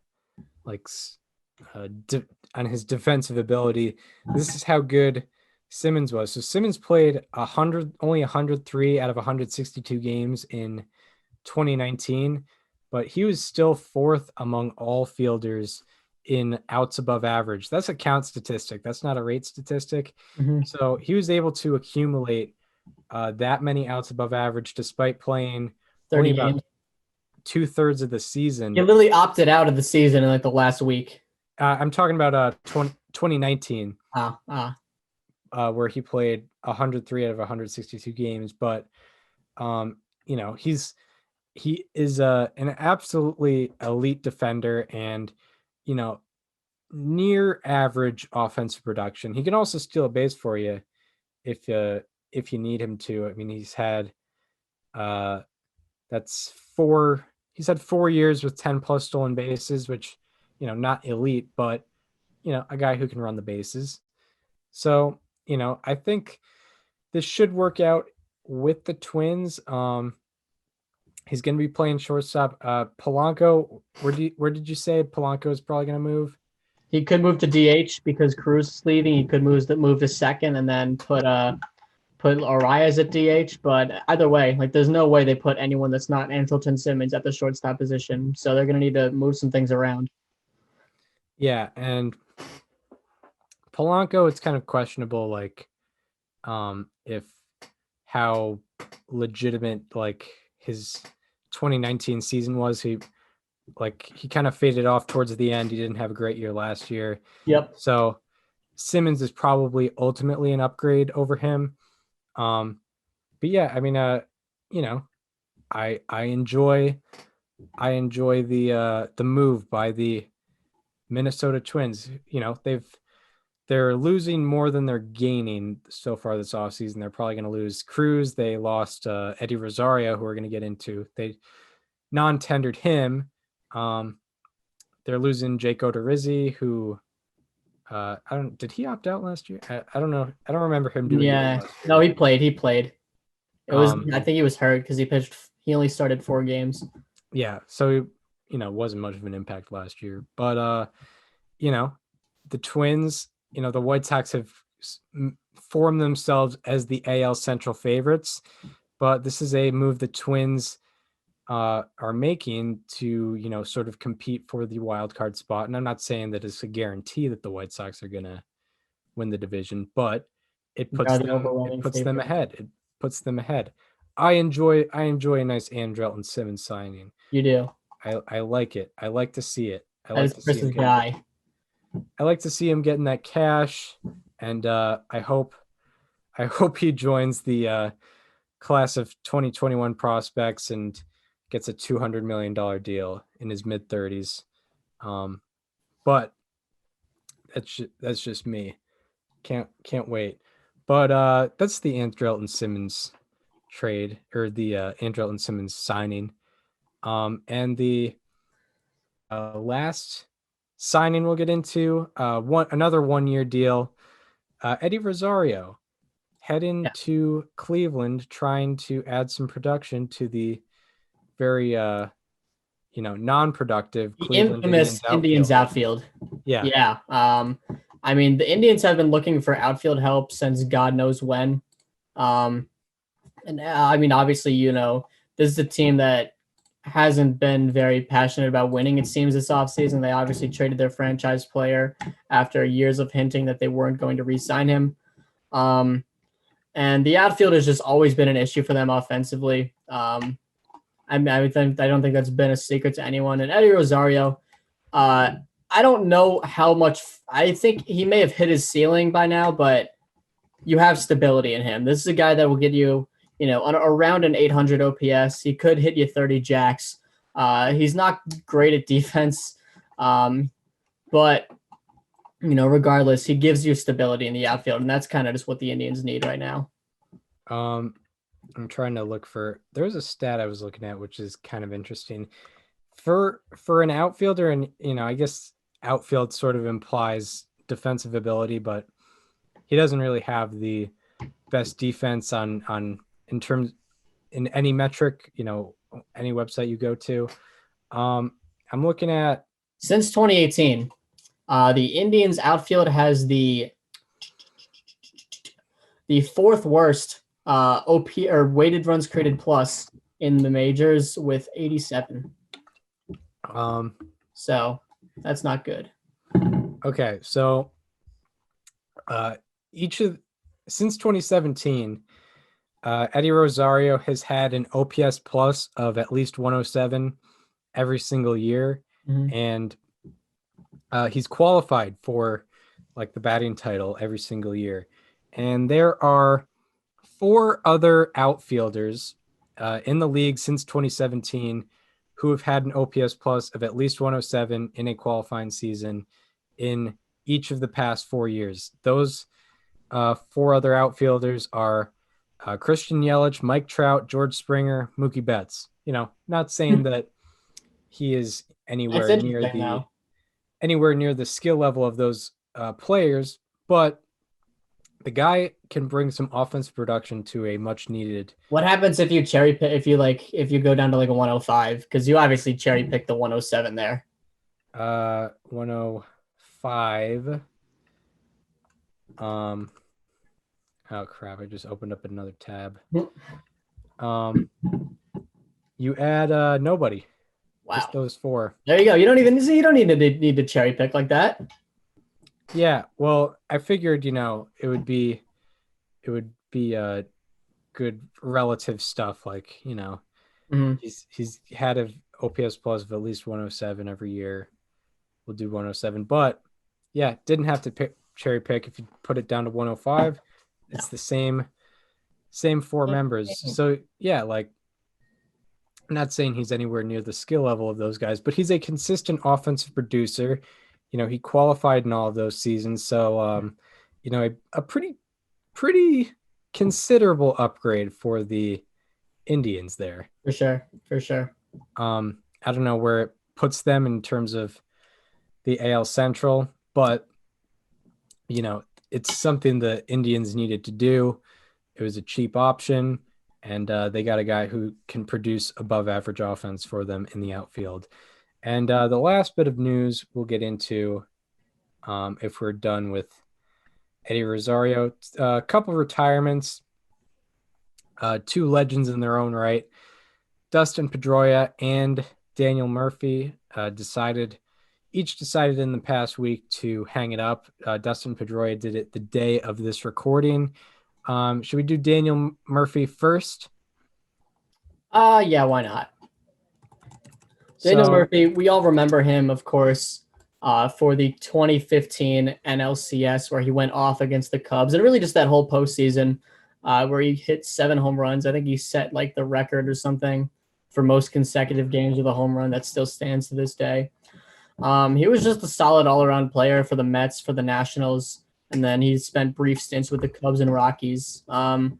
his defensive ability. This is how good Simmons was. So Simmons played only 103 out of 162 games in 2019, but he was still 4th among all fielders in outs above average. That's a count statistic. That's not a rate statistic. Mm-hmm. So he was able to accumulate that many outs above average despite playing 30 games. 2/3 of the season. He literally opted out of the season in like the last week. I'm talking about 2019. Where he played 103 out of 162 games. But, he is an absolutely elite defender and, near average offensive production. He can also steal a base for you if you need him to. I mean, he's had he's had 4 years with 10 plus stolen bases, which, not elite, but, a guy who can run the bases. So, I think this should work out with the Twins. He's going to be playing shortstop. Polanco, where did you say Polanco is probably going to move? He could move to DH because Cruz is leaving. He could move to second and then put Arias at DH. But either way, there's no way they put anyone that's not Andrelton Simmons at the shortstop position. So they're going to need to move some things around. Yeah, and Polanco, it's kind of questionable, if how legitimate his 2019 season was. He kind of faded off towards the end. He didn't have a great year last year. Yep. So Simmons is probably ultimately an upgrade over him. But yeah, I mean, I enjoy I enjoy the move by the Minnesota Twins. You know, they're losing more than they're gaining so far this offseason. They're probably going to lose Cruz. They lost Eddie Rosario, who we're going to get into. They non-tendered him. They're losing Jake Odorizzi, who did he opt out last year? I don't know. I don't remember him doing Yeah. it. No, he played. It was Um, I think he was hurt because he only started 4 games. Yeah, so wasn't much of an impact last year, but the Twins, the White Sox have formed themselves as the AL Central favorites, but this is a move the Twins are making to sort of compete for the wild card spot. And I'm not saying that it's a guarantee that the White Sox are gonna win the division, but it puts them ahead. It puts them ahead. I enjoy a nice Andrelton Simmons signing. You do. I like it. I like to see it. I That like is to see him Chris's guy. I like to see him getting that cash, and I hope he joins the class of 2021 prospects and gets a $200 million deal in his mid-30s. But that's just me. Can't wait. But that's the Andrelton Simmons trade, or the Andrelton Simmons signing. And the last signing we'll get into, another 1-year deal. Eddie Rosario heading to Cleveland, trying to add some production to the very non-productive Cleveland Indians outfield. Yeah. I mean, the Indians have been looking for outfield help since God knows when. And I mean, obviously, this is a team that hasn't been very passionate about winning, it seems, this offseason. They obviously traded their franchise player after years of hinting that they weren't going to re-sign him. And the outfield has just always been an issue for them offensively. I don't think that's been a secret to anyone. And Eddie Rosario, I don't know how much. I think he may have hit his ceiling by now, but you have stability in him. This is a guy that will get you, around an 800 OPS. He could hit you 30 jacks. He's not great at defense, but regardless, he gives you stability in the outfield, and that's kind of just what the Indians need right now. I'm trying to look for. There's a stat I was looking at, which is kind of interesting for an outfielder, and I guess outfield sort of implies defensive ability, but he doesn't really have the best defense in any metric, any website you go to. I'm looking at since 2018, the Indians outfield has the fourth worst OP or weighted runs created plus in the majors with 87. So that's not good. Okay, so since 2017, Eddie Rosario has had an OPS plus of at least 107 every single year, and he's qualified for like the batting title every single year. And there are 4 other outfielders in the league since 2017 who have had an OPS plus of at least 107 in a qualifying season in each of the past 4 years. Those 4 other outfielders are Christian Yelich, Mike Trout, George Springer, Mookie Betts. Not saying that he is anywhere near the skill level of those players, but the guy can bring some offensive production to a much needed. What happens if you cherry pick, if you go down to like a 105? Because you obviously cherry picked the 107 there. 105. Oh crap! I just opened up another tab. You add nobody. Wow. Just those 4. There you go. You don't need to cherry pick like that. Yeah, well, I figured, it would be good relative stuff, like, he's had an OPS plus of at least 107 every year. We'll do 107, but yeah, didn't have to cherry pick. If you put it down to 105, it's the same 4 members. So yeah, like I'm not saying he's anywhere near the skill level of those guys, but he's a consistent offensive producer. He qualified in all of those seasons. So, a pretty considerable upgrade for the Indians there. For sure. For sure. I don't know where it puts them in terms of the AL Central, but it's something the Indians needed to do. It was a cheap option, and they got a guy who can produce above average offense for them in the outfield. And the last bit of news we'll get into, if we're done with Eddie Rosario, a couple retirements, two legends in their own right. Dustin Pedroia and Daniel Murphy decided in the past week to hang it up. Dustin Pedroia did it the day of this recording. Should we do Daniel Murphy first? Yeah, why not? Daniel Murphy, we all remember him, of course, for the 2015 NLCS where he went off against the Cubs, and really just that whole postseason where he hit 7 home runs. I think he set like the record or something for most consecutive games with a home run that still stands to this day. He was just a solid all-around player for the Mets, for the Nationals, and then he spent brief stints with the Cubs and Rockies. Obviously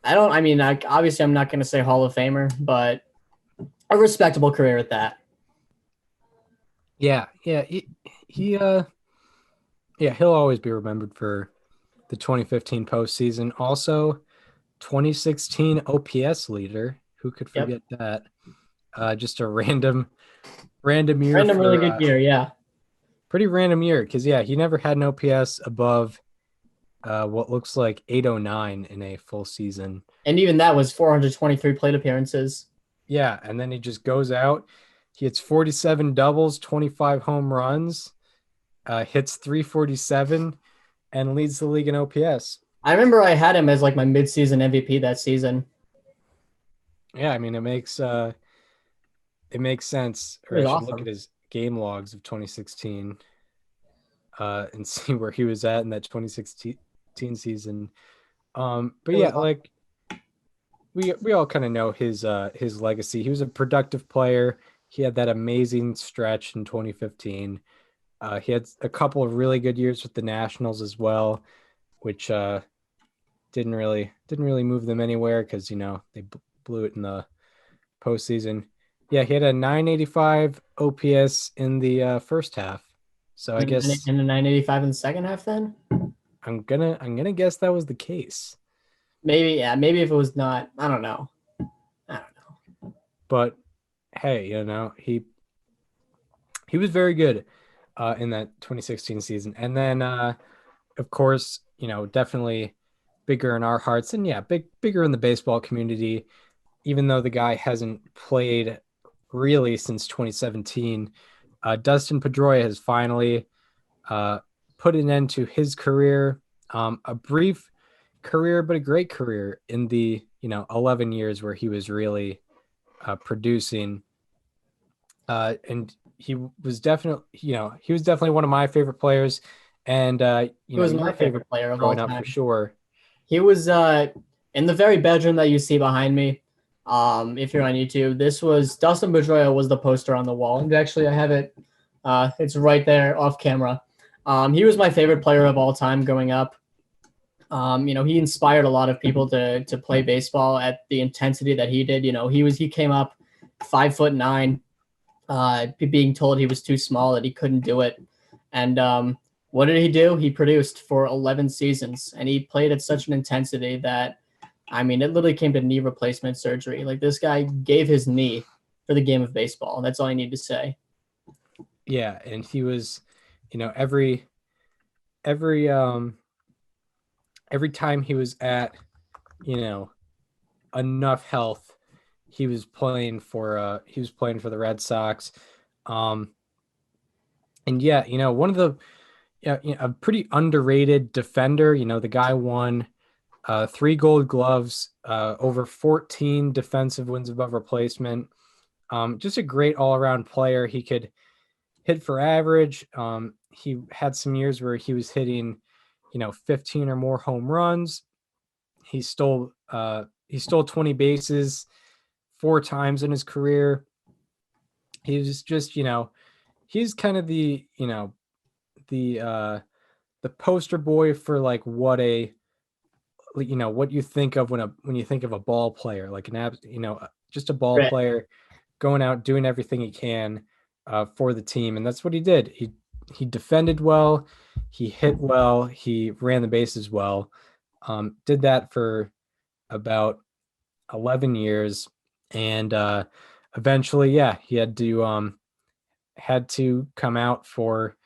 I'm not going to say Hall of Famer, but a respectable career at that. Yeah, he'll always be remembered for the 2015 postseason. Also, 2016 OPS leader. Who could forget that? Just a random year. Really good year, yeah. Pretty random year because, he never had an OPS above what looks like 809 in a full season. And even that was 423 plate appearances. Yeah, and then he just goes out. He hits 47 doubles, 25 home runs, hits 347, and leads the league in OPS. I remember I had him as like my midseason MVP that season. Yeah, I mean, it makes sense. Or I should look at his game logs of 2016 and see where he was at in that 2016 season. But yeah, like we all kind of know his legacy. He was a productive player. He had that amazing stretch in 2015. He had a couple of really good years with the Nationals as well, which didn't really move them anywhere because they blew it in the postseason. Yeah, he had a 985 OPS in the first half. So I guess in the 985 in the second half. Then I'm gonna guess that was the case. Maybe if it was not, I don't know. But hey, he was very good in that 2016 season, and then of course, definitely bigger in our hearts, and bigger in the baseball community. Even though the guy hasn't played really since 2017, Dustin Pedroia has finally put an end to his career. A brief career, but a great career in the 11 years where he was really producing. And he was definitely one of my favorite players. And he was my favorite player of all time for sure. He was in the very bedroom that you see behind me. If you're on YouTube, Dustin Pedroia was the poster on the wall. And actually, I have it. It's right there off camera. He was my favorite player of all time growing up. He inspired a lot of people to play baseball at the intensity that he did. He came up 5'9", being told he was too small, that he couldn't do it. And what did he do? He produced for 11 seasons, and he played at such an intensity that, it literally came to knee replacement surgery. Like, this guy gave his knee for the game of baseball. That's all I need to say. Yeah, and he was, every time he was at, enough health, he was playing for the Red Sox. And one of the, a pretty underrated defender. The guy won 3 Gold Gloves, over 14 defensive wins above replacement. Just a great all-around player. He could hit for average. He had some years where he was hitting, 15 or more home runs. He stole 20 bases 4 times in his career. He was just, he's kind of the poster boy for like what you think of when you think of a ball player, like just a ball Right. player going out doing everything he can for the team, and that's what he did. He defended well, he hit well, he ran the bases well. Did that for about 11 years, and eventually, he had to come out for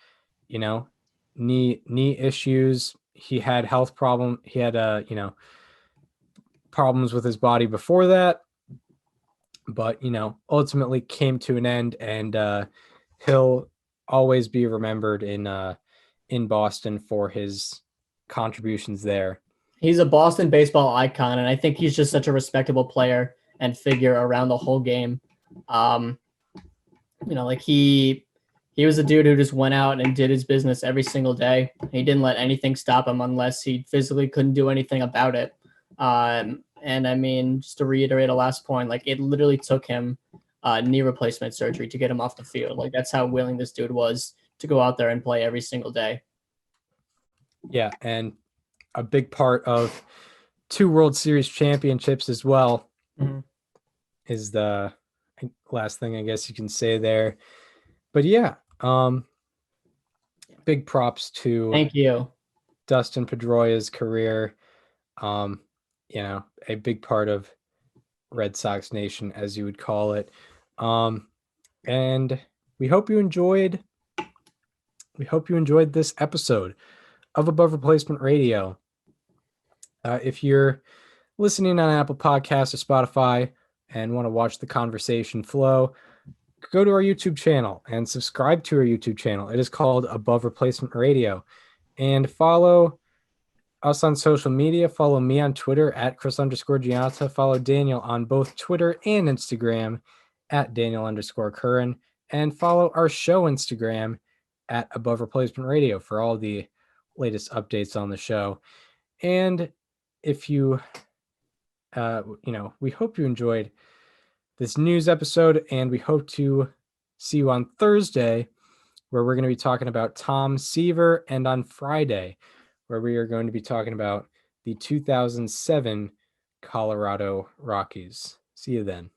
knee issues. He had health problem. He had problems with his body before that, but ultimately came to an end, and he'll always be remembered in Boston for his contributions there. He's a Boston baseball icon, and I think he's just such a respectable player and figure around the whole game. Like he was a dude who just went out and did his business every single day. He didn't let anything stop him unless he physically couldn't do anything about it. And I mean, just to reiterate a last point, like it literally took him knee replacement surgery to get him off the field. Like that's how willing this dude was to go out there and play every single day. Yeah, and a big part of 2 World Series championships as well is the last thing I guess you can say there. But big props to Thank you, Dustin Pedroia's career. A big part of Red Sox Nation, as you would call it. And we hope you enjoyed this episode of Above Replacement Radio. If you're listening on Apple Podcasts or Spotify and want to watch the conversation flow, go to our YouTube channel and subscribe to our YouTube channel. It is called Above Replacement Radio. And follow us on social media. Follow me on Twitter at Chris_Gianta. Follow Daniel on both Twitter and Instagram at Daniel_Curran. And follow our show Instagram at Above Replacement Radio for all the latest updates on the show. And if you, we hope you enjoyed this news episode, and we hope to see you on Thursday, where we're going to be talking about Tom Seaver, and on Friday, where we are going to be talking about the 2007 Colorado Rockies. See you then.